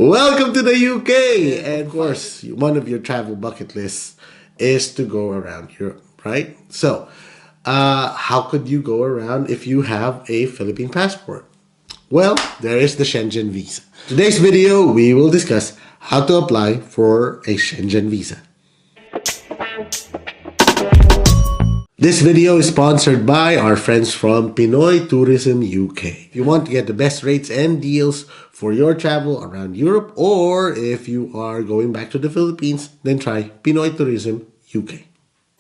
Welcome to the UK! And of course, one of your travel bucket lists is to go around Europe, right? So, how could you go around if you have a Philippine passport? Well, there is the Schengen visa. Today's video, we will discuss how to apply for a Schengen visa. This video is sponsored by our friends from Pinoy Tourism UK. If you want to get the best rates and deals for your travel around Europe, or if you are going back to the Philippines, then try Pinoy Tourism UK.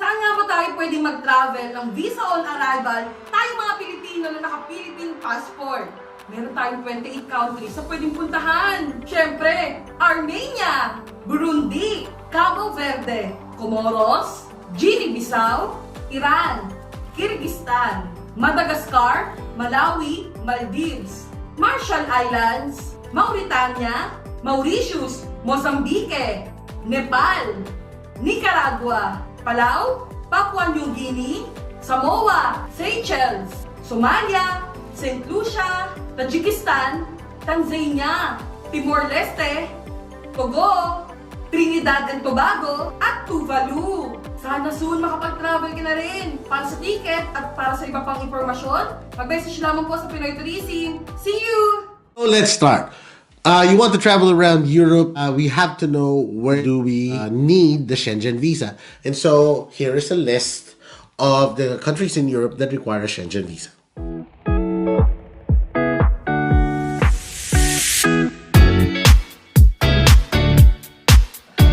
Saan nga ba tayo pwedeng mag-travel ng visa on arrival tayong mga Pilipino na naka-Philippine passport? Meron tayong 28 countries na pwedeng puntahan. Siyempre, Armenia, Burundi, Cabo Verde, Comoros, Guinea-Bissau, Iran, Kyrgyzstan, Madagascar, Malawi, Maldives, Marshall Islands, Mauritania, Mauritius, Mozambique, Nepal, Nicaragua, Palau, Papua New Guinea, Samoa, Seychelles, Somalia, St. Lucia, Tajikistan, Tanzania, Timor-Leste, Togo, Trinidad and Tobago, at Tuvalu. Sana soon makapag-travel ka na rin. Para sa ticket at para sa iba pang impormasyon, mag-message lamang po sa Pinoy Tourism. See you! So let's start. You want to travel around Europe, we have to know where do we need the Schengen visa. And so here is a list of the countries in Europe that require a Schengen visa.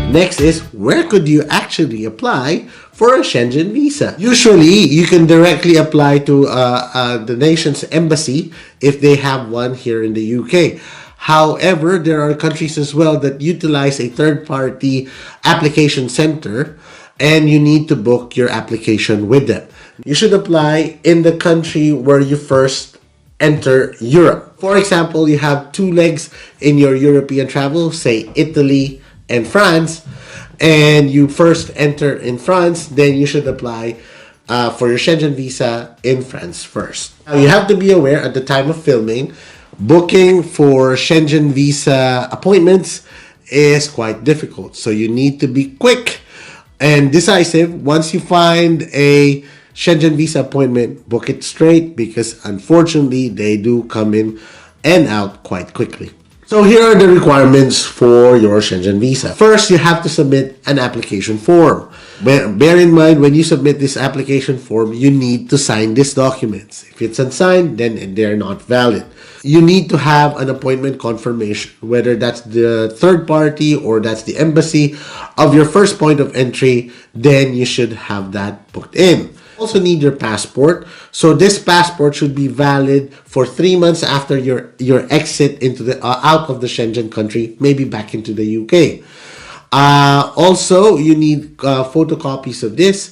Next is, where could you actually apply for a Schengen visa? Usually, you can directly apply to the nation's embassy if they have one here in the UK. However, there are countries as well that utilize a third-party application center, and you need to book your application with them. You should apply in the country where you first enter Europe. For example, you have two legs in your European travel, say Italy and France, and you first enter in France, then you should apply for your Schengen visa in France first. Now, you have to be aware at the time of filming, booking for Schengen visa appointments is quite difficult. So you need to be quick and decisive. Once you find a Schengen visa appointment, book it straight, because unfortunately they do come in and out quite quickly. So here are the requirements for your Schengen visa. First, you have to submit an application form. Bear in mind, when you submit this application form, you need to sign these documents. If it's unsigned, then they're not valid. You need to have an appointment confirmation, whether that's the third party or that's the embassy of your first point of entry, then you should have that booked in. Also need your passport. So this passport should be valid for 3 months after your exit into the out of the Schengen country, maybe back into the UK. Also, you need photocopies of this.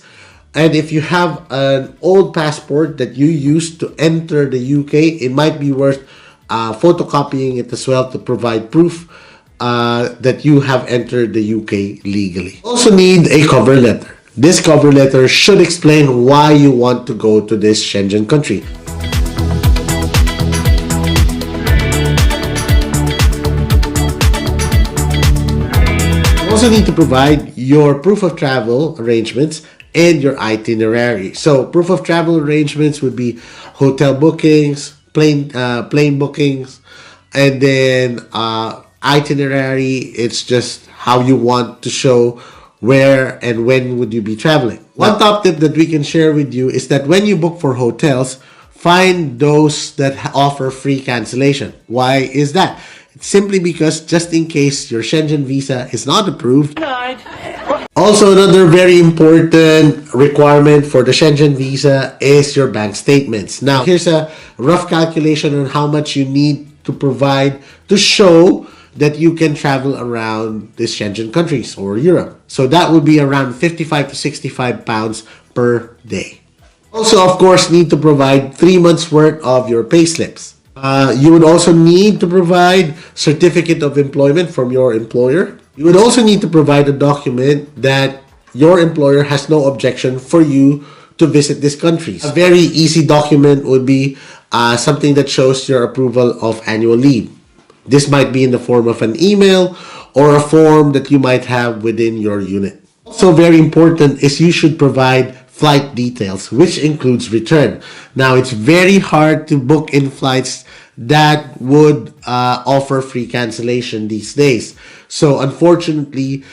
And if you have an old passport that you used to enter the UK, it might be worth photocopying it as well to provide proof that you have entered the UK legally. Also need a cover letter. This cover letter should explain why you want to go to this Schengen country. You also need to provide your proof of travel arrangements and your itinerary. So proof of travel arrangements would be hotel bookings, plane bookings, and then itinerary, it's just how you want to show where and when would you be traveling. One top tip that we can share with you is that when you book for hotels, find those that offer free cancellation. Why is that? It's simply because just in case your Schengen visa is not approved. Also, another very important requirement for the Schengen visa is your bank statements. Now, here's a rough calculation on how much you need to provide to show that you can travel around the Schengen countries or Europe. So that would be around 55 to 65 pounds per day. Also, of course, need to provide 3 months worth of your pay slips. You would also need to provide certificate of employment from your employer. You would also need to provide a document that your employer has no objection for you to visit these countries. A very easy document would be something that shows your approval of annual leave. This might be in the form of an email or a form that you might have within your unit. Also very important is you should provide flight details, which includes return. Now, it's very hard to book in flights that would offer free cancellation these days. So unfortunately,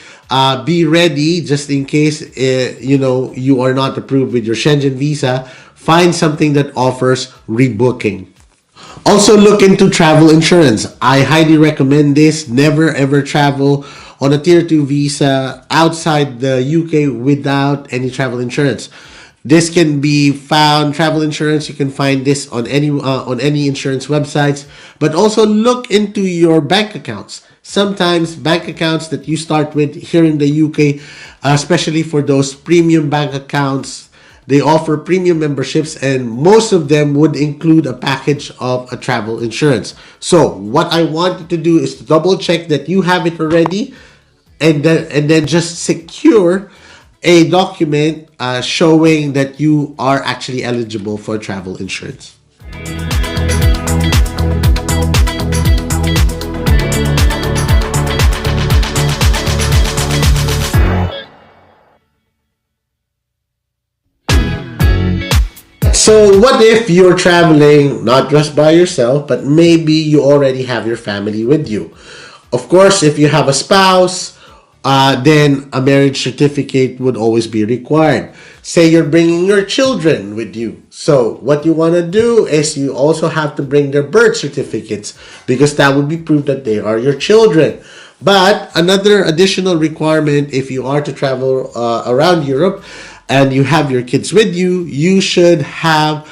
be ready just in case you are not approved with your Schengen visa. Find something that offers rebooking. Also, look into travel insurance. I highly recommend this. Never ever travel on a tier 2 visa outside the UK without any travel insurance. This can be found, travel insurance, you can find this on any insurance websites, but also look into your bank accounts. Sometimes bank accounts that you start with here in the UK, especially for those premium bank accounts, they offer premium memberships, and most of them would include a package of a travel insurance. So what I want you to do is to double check that you have it already, and then just secure a document showing that you are actually eligible for travel insurance. So what if you're traveling not just by yourself, but maybe you already have your family with you? Of course, if you have a spouse, then a marriage certificate would always be required. Say you're bringing your children with you. So what you want to do is you also have to bring their birth certificates, because that would be proof that they are your children. But another additional requirement, if you are to travel around Europe and you have your kids with you, you should have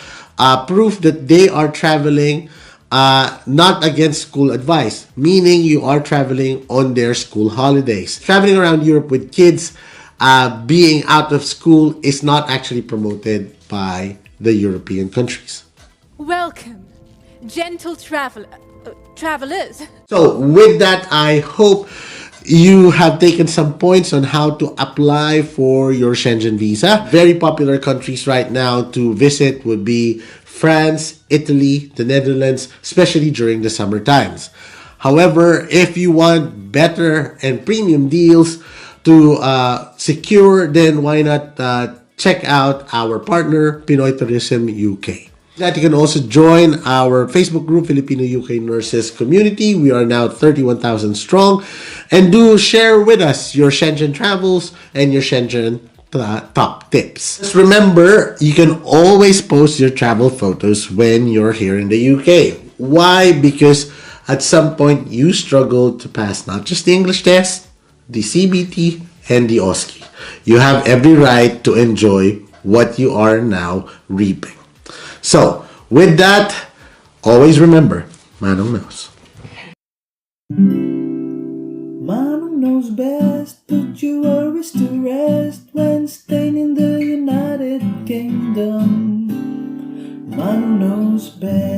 proof that they are traveling not against school advice, meaning you are traveling on their school holidays. Traveling around Europe with kids being out of school is not actually promoted by the European countries. Welcome, gentle travelers. So with that, I hope you have taken some points on how to apply for your Schengen visa. Very popular countries right now to visit would be France, Italy, the Netherlands, especially during the summer times. However, if you want better and premium deals to secure, then why not check out our partner, Pinoy Tourism UK. That you can also join our Facebook group, Filipino UK Nurses Community. We are now 31,000 strong. And do share with us your Schengen travels and your Schengen top tips. Just remember, you can always post your travel photos when you're here in the UK. Why? Because at some point you struggled to pass not just the English test, the CBT, and the OSCE. You have every right to enjoy what you are now reaping. So, with that, always remember, Manong knows. Manong knows best, put your worries to rest when staying in the United Kingdom. Manong knows best.